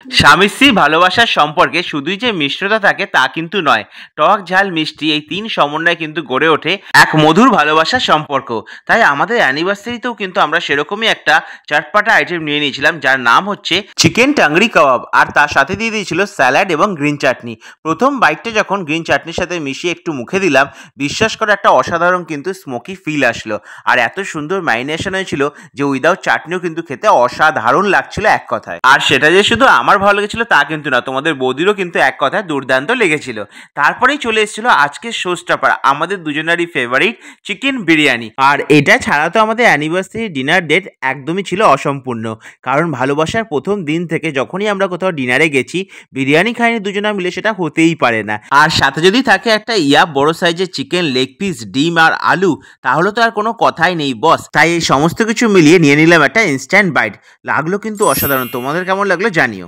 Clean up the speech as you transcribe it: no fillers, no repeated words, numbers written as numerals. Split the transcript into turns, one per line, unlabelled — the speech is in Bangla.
স্বামী স্ত্রী ভালোবাসার সম্পর্কে শুধুই যে মিশ্রতা থাকে তা কিন্তু নয়, টক ঝাল মিষ্টি এই তিন সমন্বয়ে কিন্তু গড়ে ওঠে এক মধুর ভালোবাসার সম্পর্ক। তাই আমাদের অ্যানিভার্সারিতেও কিন্তু আমরা সেরকমই একটা চটপাটা আইটেম নিয়ে নিয়েছিলাম, যার নাম হচ্ছে চিকেন টাংরি কাবাব, আর তার সাথে দিয়ে দিয়েছিল স্যালাড এবং গ্রিন চাটনি। প্রথম বাইটটা যখন গ্রিন চাটনির সাথে মিশিয়ে একটু মুখে দিলাম, বিশ্বাস করে একটা অসাধারণ কিন্তু স্মোকি ফিল আসলো। আর এত সুন্দর ম্যারিনেশন হয়েছিল যে উইদাউট চাটনিও কিন্তু খেতে অসাধারণ লাগছিল এক কথায়। আর সেটা যে শুধু আমার ভালো লেগেছিল তা কিন্তু না, তোমাদের বৌদিরও কিন্তু এক কথায় দুর্দান্ত লেগেছিল। তারপরেই চলে এসেছিল আজকের শো স্টপার, আমাদের দুজনেরই ফেভারিট চিকেন বিরিয়ানি। আর এটা ছাড়া তো আমাদের অ্যানিভার্সারি ডিনার ডেট একদমই ছিল অসম্পূর্ণ, কারণ ভালোবাসার প্রথম দিন থেকে যখনই আমরা কোথাও ডিনারে গেছি বিরিয়ানি খাইনি দুজনা মিলে সেটা হতেই পারে না। আর সাথে যদি থাকে একটা বড় সাইজের চিকেন লেগ পিস, ডিম আর আলু, তাহলে তো আর কোনো কথাই নেই বস। তাই এই সমস্ত কিছু মিলিয়ে নিয়ে নিলাম একটা ইনস্ট্যান্ট বাইট। লাগলো কিন্তু অসাধারণ। তোমাদের কেমন লাগলো জানিও।